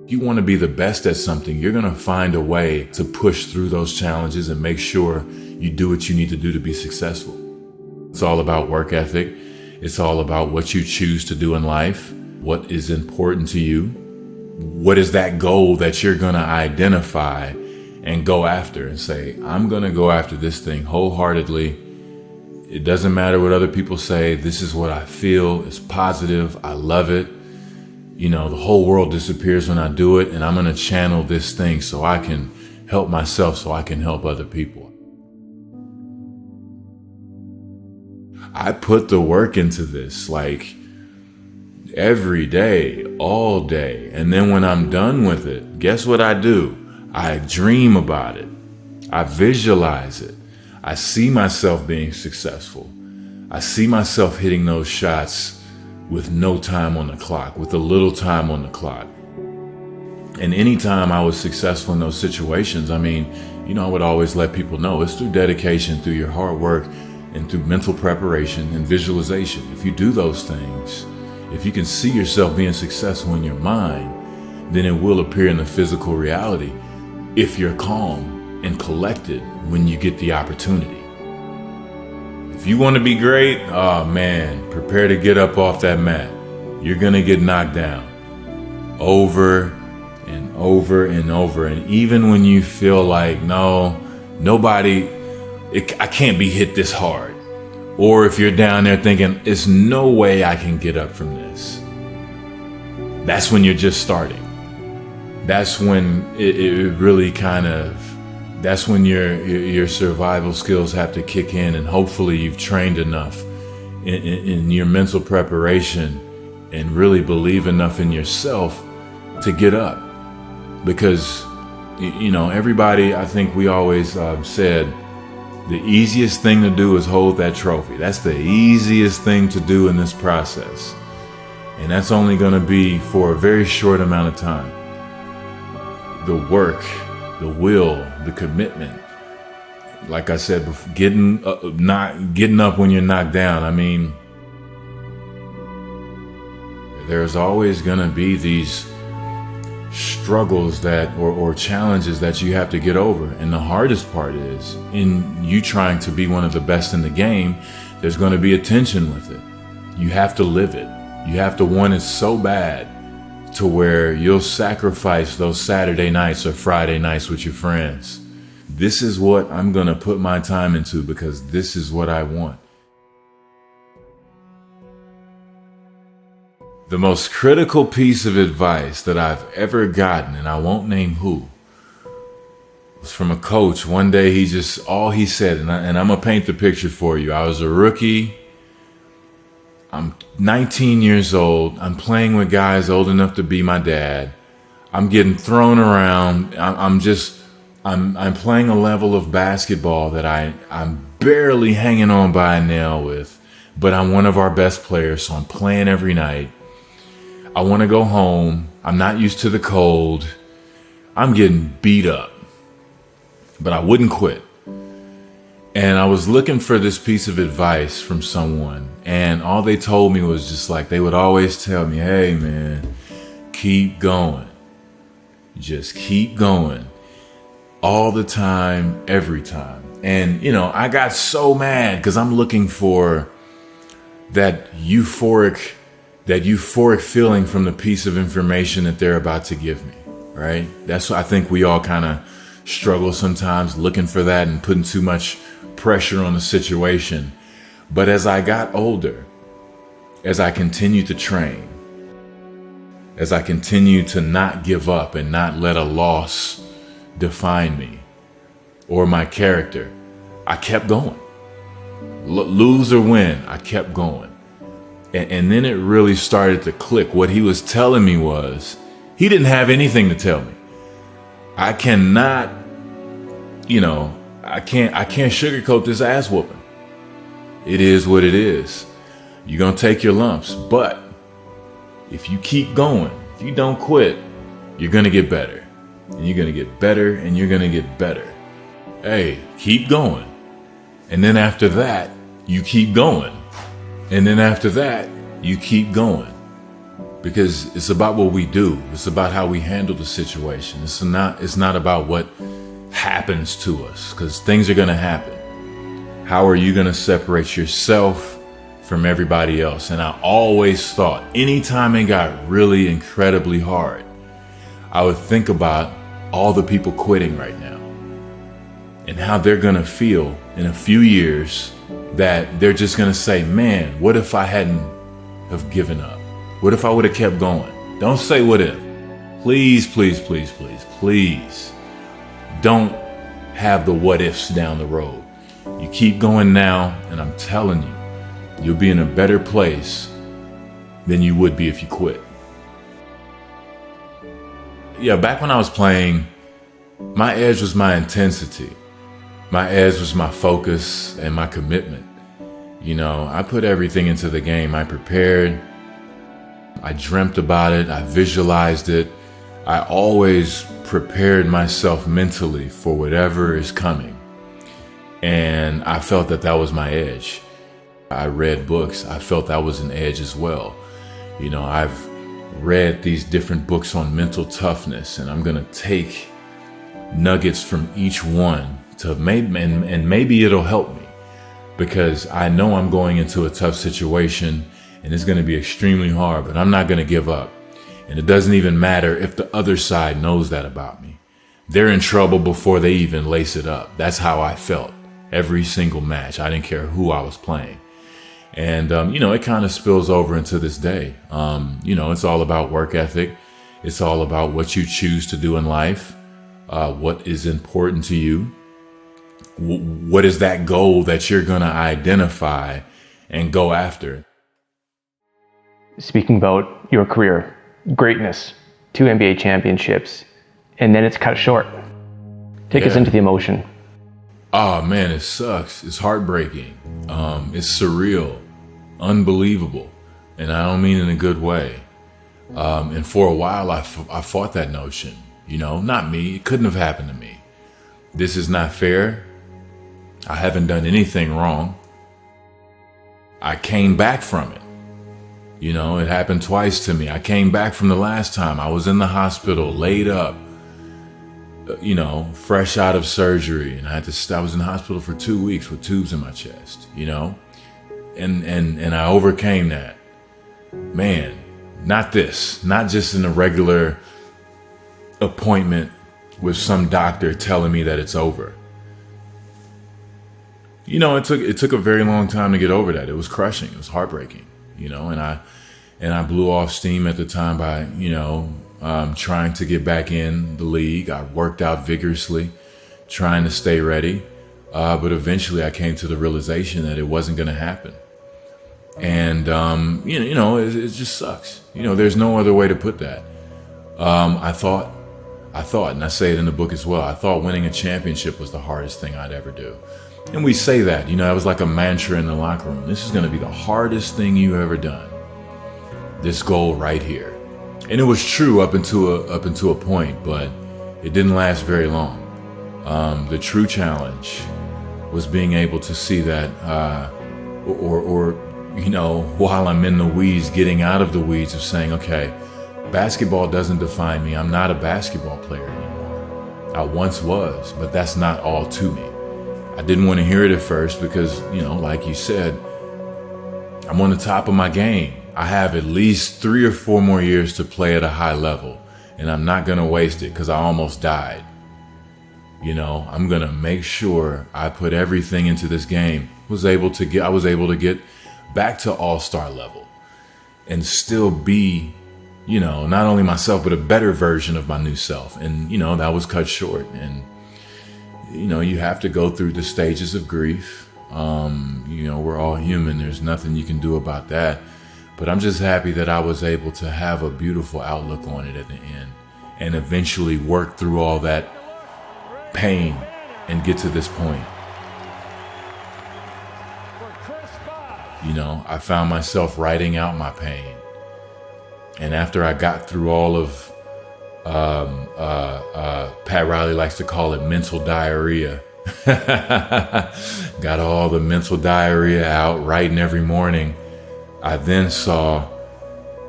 If you want to be the best at something, you're going to find a way to push through those challenges and make sure you do what you need to do to be successful. It's all about work ethic. It's all about what you choose to do in life, what is important to you, what is that goal that you're going to identify and go after and say, I'm going to go after this thing wholeheartedly. It doesn't matter what other people say. This is what I feel. It's positive. I love it. You know, the whole world disappears when I do it, and I'm going to channel this thing so I can help myself, so I can help other people. I put the work into this like every day, all day. And then when I'm done with it, guess what I do? I dream about it. I visualize it. I see myself being successful. I see myself hitting those shots with no time on the clock, with a little time on the clock. And anytime I was successful in those situations, I mean, you know, I would always let people know it's through dedication, through your hard work, and through mental preparation and visualization. If you do those things, if you can see yourself being successful in your mind, then it will appear in the physical reality if you're calm and collected when you get the opportunity. If you want to be great, oh man, prepare to get up off that mat. You're going to get knocked down over and over and over. And even when you feel like, I can't be hit this hard. Or if you're down there thinking, there's no way I can get up from this. That's when you're just starting. That's when it really that's when your survival skills have to kick in, and hopefully you've trained enough in your mental preparation and really believe enough in yourself to get up. Because, you know, everybody, I think we always said, the easiest thing to do is hold that trophy. That's the easiest thing to do in this process. And that's only going to be for a very short amount of time. The work, the will, the commitment. Like I said, not getting up when you're knocked down. I mean, there's always going to be these struggles or challenges that you have to get over. And the hardest part is, in you trying to be one of the best in the game, there's going to be a tension with it. You have to live it. You have to want it so bad to where you'll sacrifice those Saturday nights or Friday nights with your friends. This is what I'm going to put my time into because this is what I want. The most critical piece of advice that I've ever gotten, and I won't name who, was from a coach. One day all he said, and I'm going to paint the picture for you. I was a rookie. I'm 19 years old. I'm playing with guys old enough to be my dad. I'm getting thrown around. I'm playing a level of basketball that I'm barely hanging on by a nail with, but I'm one of our best players, so I'm playing every night. I want to go home. I'm not used to the cold. I'm getting beat up, but I wouldn't quit. And I was looking for this piece of advice from someone, and all they told me was just like, they would always tell me, hey man, keep going. Just keep going. All the time, every time. And you know, I got so mad because I'm looking for that euphoric feeling from the piece of information that they're about to give me, right? That's what I think we all kind of struggle sometimes, looking for that and putting too much pressure on the situation. But as I got older, as I continued to train, as I continued to not give up and not let a loss define me or my character, I kept going. Lose or win, I kept going. And then it really started to click. What he was telling me was, he didn't have anything to tell me. I cannot, I can't sugarcoat this ass whooping. It is what it is. You're going to take your lumps. But if you keep going, if you don't quit, you're going to get better. And you're going to get better and you're going to get better. Hey, keep going. And then after that, you keep going. And then after that, you keep going. because it's about what we do. It's about how we handle the situation. It's not about what happens to us, because things are going to happen. How are you going to separate yourself from everybody else? And I always thought, anytime it got really incredibly hard, I would think about all the people quitting right now and how they're going to feel in a few years, that they're just going to say, man, what if I hadn't have given up? What if I would have kept going? Don't say what if. Please, please, please, please, please don't have the what ifs down the road. You keep going now, and I'm telling you, you'll be in a better place than you would be if you quit. Yeah, back when I was playing, my edge was my intensity. My edge was my focus and my commitment. You know, I put everything into the game. I prepared. I dreamt about it. I visualized it. I always prepared myself mentally for whatever is coming. And I felt that that was my edge. I read books. I felt that was an edge as well. You know, I've read these different books on mental toughness, and I'm going to take nuggets from each one to maybe it'll help me, because I know I'm going into a tough situation and it's going to be extremely hard, but I'm not going to give up. And it doesn't even matter if the other side knows that about me. They're in trouble before they even lace it up. That's how I felt every single match. I didn't care who I was playing. And, you know, it kind of spills over into this day. You know, it's all about work ethic. It's all about what you choose to do in life, what is important to you. What is that goal that you're going to identify and go after? Speaking about your career, greatness, 2 NBA championships, and then it's cut short. Take us into the emotion. Oh man, it sucks. It's heartbreaking. It's surreal, unbelievable. And I don't mean in a good way. And for a while, I fought that notion. You know, not me. It couldn't have happened to me. This is not fair. I haven't done anything wrong. I came back from it. You know, it happened twice to me. I came back from the last time. I was in the hospital, laid up, you know, fresh out of surgery. And I was in the hospital for 2 weeks with tubes in my chest, you know, and I overcame that. Man, not just in a regular appointment with some doctor telling me that it's over. You know, it took a very long time to get over that. It was crushing. It was heartbreaking, you know, and I blew off steam at the time by, you know, trying to get back in the league. I worked out vigorously, trying to stay ready. But eventually I came to the realization that it wasn't going to happen. And, you know, it just sucks. You know, there's no other way to put that. I thought, and I say it in the book as well, I thought winning a championship was the hardest thing I'd ever do. And we say that, you know, that was like a mantra in the locker room. This is going to be the hardest thing you've ever done. This goal right here. And it was true up until a point, but it didn't last very long. The true challenge was being able to see that, or you know, while I'm in the weeds, getting out of the weeds of saying, okay, basketball doesn't define me. I'm not a basketball player anymore. I once was, but that's not all to me. I didn't want to hear it at first because, you know, like you said, I'm on the top of my game. I have at least 3 or 4 more years to play at a high level, and I'm not going to waste it because I almost died. You know, I'm going to make sure I put everything into this game. I was able to get back to all-star level and still be, you know, not only myself, but a better version of my new self. And, you know, that was cut short. And, you know, you have to go through the stages of grief. You know, we're all human. There's nothing you can do about that. But I'm just happy that I was able to have a beautiful outlook on it at the end and eventually work through all that pain and get to this point. You know, I found myself writing out my pain. And after I got through all of, Pat Riley likes to call it mental diarrhea. Got all the mental diarrhea out, writing every morning. I then saw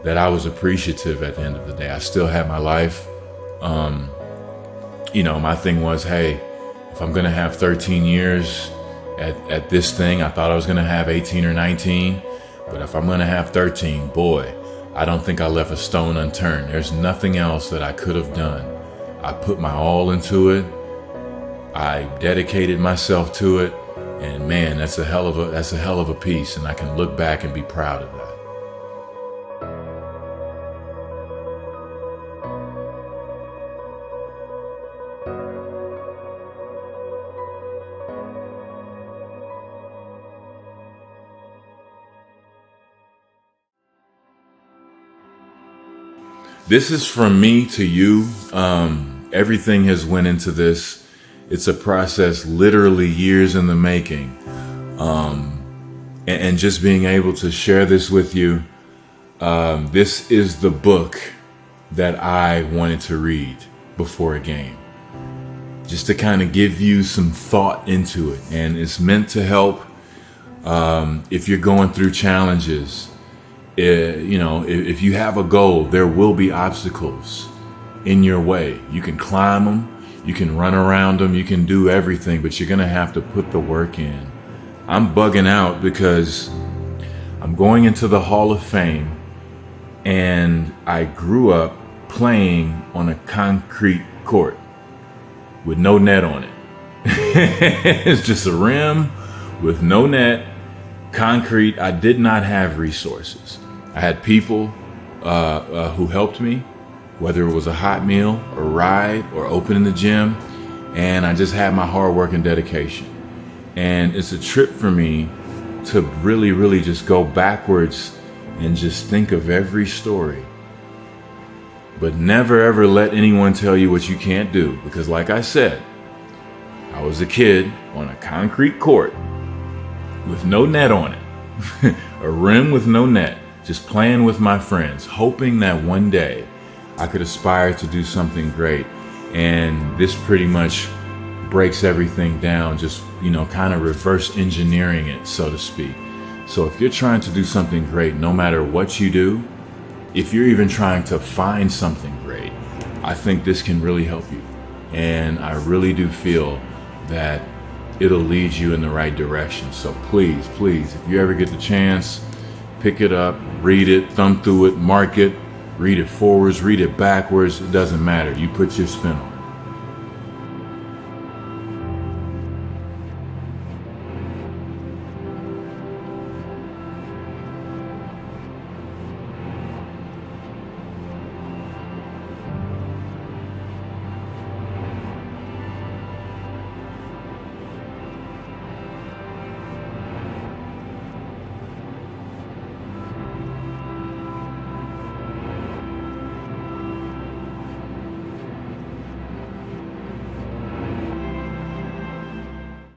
that I was appreciative at the end of the day. I still had my life. My thing was, hey, if I'm gonna have 13 years at this thing, I thought I was gonna have 18 or 19, but if I'm gonna have 13, boy, I don't think I left a stone unturned. There's nothing else that I could have done. I put my all into it. I dedicated myself to it, and man, that's a hell of a piece, and I can look back and be proud of that. This is from me to you. Everything has went into this. It's a process literally years in the making. And just being able to share this with you, this is the book that I wanted to read before a game. Just to kind of give you some thought into it. And it's meant to help if you're going through challenges. If you have a goal, there will be obstacles in your way. You can climb them, you can run around them, you can do everything, but you're gonna have to put the work in. I'm bugging out because I'm going into the Hall of Fame, and I grew up playing on a concrete court with no net on it. It's just a rim with no net, concrete. I did not have resources. I had people who helped me, whether it was a hot meal, a ride, or opening the gym, and I just had my hard work and dedication. And it's a trip for me to really, really just go backwards and just think of every story. But never ever let anyone tell you what you can't do, because like I said, I was a kid on a concrete court with no net on it, a rim with no net, just playing with my friends, hoping that one day I could aspire to do something great. And this pretty much breaks everything down, just, kind of reverse engineering it, so to speak. So if you're trying to do something great, no matter what you do, if you're even trying to find something great, I think this can really help you. And I really do feel that it'll lead you in the right direction. So please, if you ever get the chance, pick it up, read it, thumb through it, mark it, read it forwards, read it backwards. It doesn't matter. You put your spin on it.